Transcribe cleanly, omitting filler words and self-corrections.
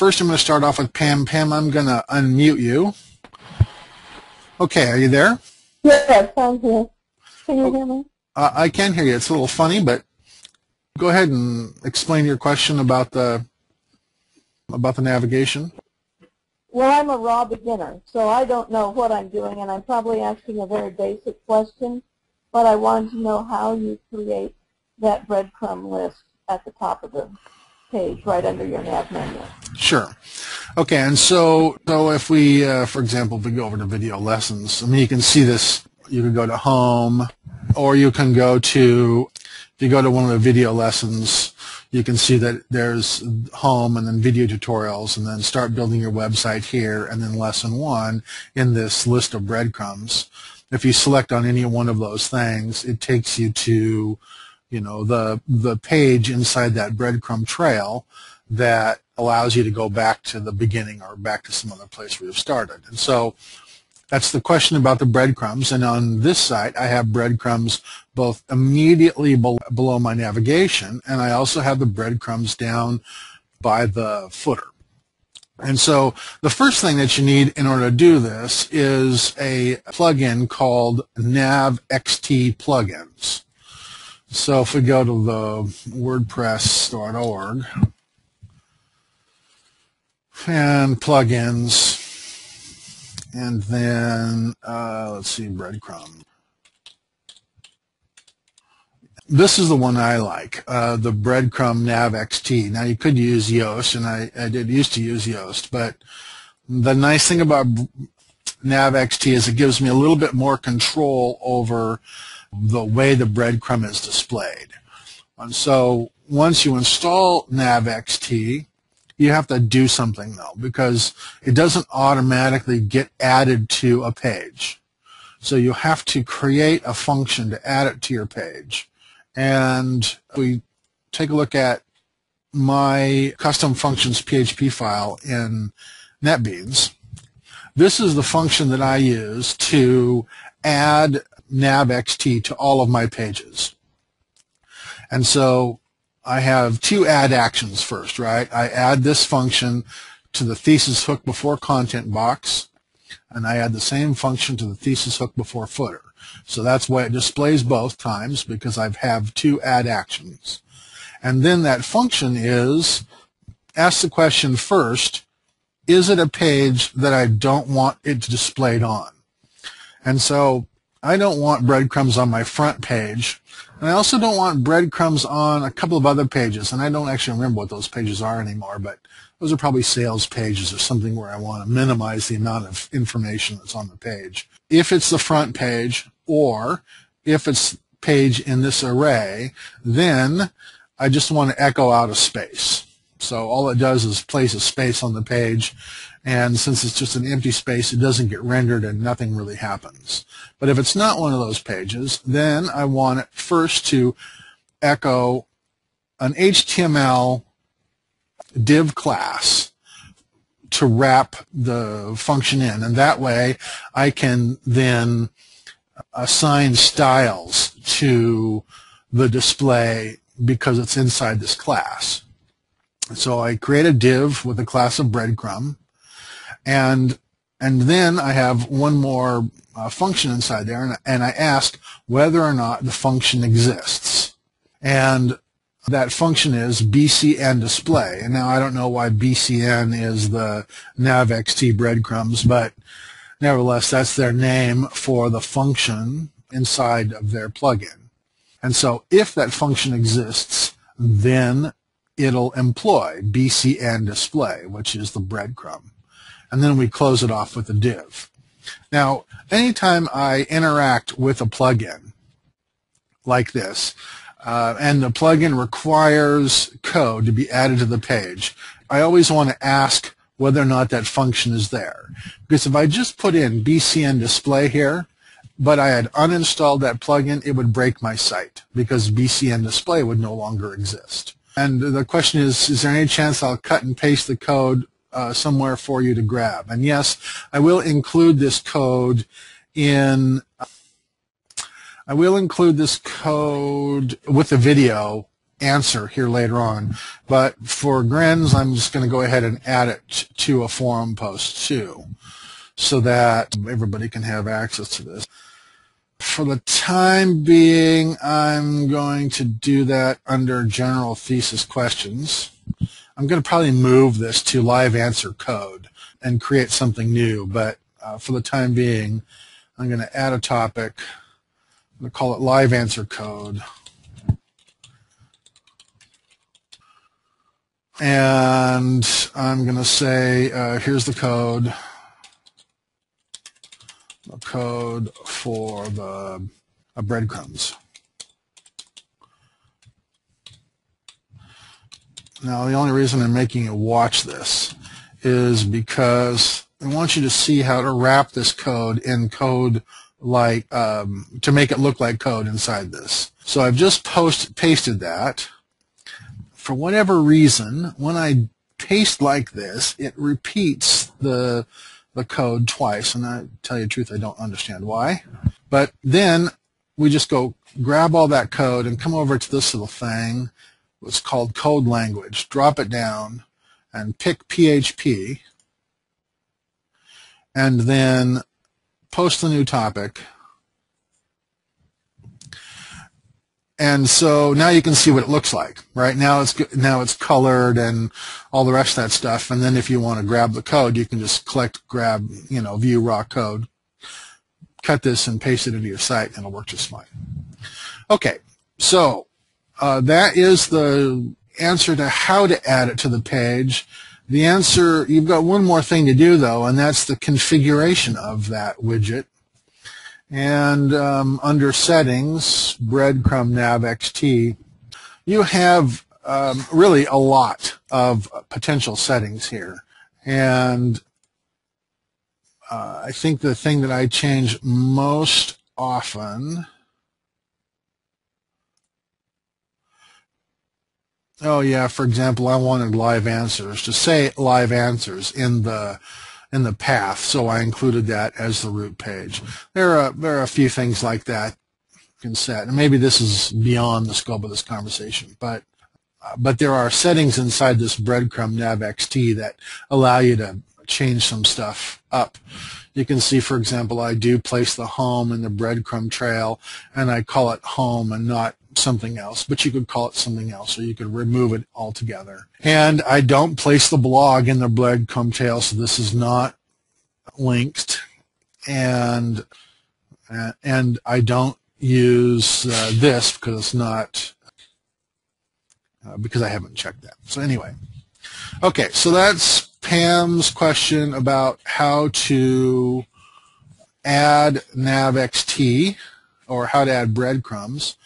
first I'm going to start off with Pam. Pam, I'm going to unmute you. Okay, are you there? Yes, I'm here. Can you hear me? I can hear you. It's a little funny, but go ahead and explain your question about the navigation. Well, I'm a raw beginner, so I don't know what I'm doing, and I'm probably asking a very basic question, but I wanted to know how you create that breadcrumb list at the top of the page, right under your nav menu. Sure. Okay, and so if we, for example, if we go over to video lessons, I mean, you can see this. You can go to home, or you can go to, if you go to one of the video lessons, you can see that there's home and then video tutorials, and then start building your website here, and then lesson 1 in this list of breadcrumbs. If you select on any one of those things, it takes you to, you know, the page inside that breadcrumb trail that allows you to go back to the beginning or back to some other place where you've started. And so that's the question about the breadcrumbs. And on this site, I have breadcrumbs both immediately below my navigation, and I also have the breadcrumbs down by the footer. And so the first thing that you need in order to do this is a plugin called NavXT plugins. So if we go to the WordPress.org and plugins, and then let's see, breadcrumb. This is the one I like, the Breadcrumb NavXT. Now you could use Yoast, and I did used to use Yoast, but the nice thing about NavXT is it gives me a little bit more control over the way the breadcrumb is displayed. And so once you install NavXT, you have to do something though, because it doesn't automatically get added to a page. So you have to create a function to add it to your page. And if we take a look at my custom functions PHP file in NetBeans, this is the function that I use to add NavXT to all of my pages. And so I have 2 add actions first, right? I add this function to the thesis hook before content box, and I add the same function to the thesis hook before footer. So that's why it displays both times, because I have 2 add actions. And then that function ask the question first, is it a page that I don't want it displayed on? And so I don't want breadcrumbs on my front page, and I also don't want breadcrumbs on a couple of other pages, and I don't actually remember what those pages are anymore, but those are probably sales pages or something where I want to minimize the amount of information that's on the page. If it's the front page, or if it's page in this array, then I just want to echo out a space. So all it does is place a space on the page, and since it's just an empty space, it doesn't get rendered and nothing really happens. But if it's not one of those pages, then I want it first to echo an HTML div class to wrap the function in, and that way I can then assign styles to the display because it's inside this class. So I create a div with a class of breadcrumb, and then I have one more function inside there, and I ask whether or not the function exists. And that function is BCN display. And now I don't know why BCN is the NavXT breadcrumbs, but nevertheless, that's their name for the function inside of their plugin. And so if that function exists, then it'll employ BCN display, which is the breadcrumb. And then we close it off with a div. Now, anytime I interact with a plugin like this, and the plugin requires code to be added to the page, I always want to ask whether or not that function is there. Because if I just put in BCN display here, but I had uninstalled that plugin, it would break my site because BCN display would no longer exist. And the question is there any chance I'll cut and paste the code somewhere for you to grab? And yes, I will include this code with the video answer here later on. But for grins, I'm just going to go ahead and add it to a forum post too, so that everybody can have access to this. For the time being, I'm going to do that under general thesis questions. I'm going to probably move this to live answer code and create something new, but for the time being, I'm going to add a topic. I'm going to call it live answer code. And I'm going to say, here's the code. The code for the breadcrumbs. Now, the only reason I'm making you watch this is because I want you to see how to wrap this code in code like to make it look like code inside this. So I've just pasted that. For whatever reason, when I paste like this, it repeats the code twice, and I tell you the truth, I don't understand why. But then we just go grab all that code and come over to this little thing, what's called code language, drop it down, and pick PHP, and then post the new topic. And so now you can see what it looks like. Right now it's colored and all the rest of that stuff. And then if you want to grab the code, you can just grab, view raw code, cut this and paste it into your site, and it'll work just fine. Okay, so that is the answer to how to add it to the page. The answer, you've got one more thing to do though, and that's the configuration of that widget. And under Settings, Breadcrumb NavXT, you have really a lot of potential settings here. And I think the thing that I change most often, oh yeah, for example, I wanted live answers, to say live answers in the path, so I included that as the root page. There are a few things like that you can set, and maybe this is beyond the scope of this conversation, but there are settings inside this Breadcrumb NavXT that allow you to change some stuff up. You can see, for example, I do place the home in the breadcrumb trail, and I call it home and not something else, but you could call it something else, or you could remove it altogether. And I don't place the blog in the breadcrumb trail, so this is not linked, and I don't use this because it's not because I haven't checked that. So anyway, okay, so that's Pam's question about how to add NavXT or how to add breadcrumbs.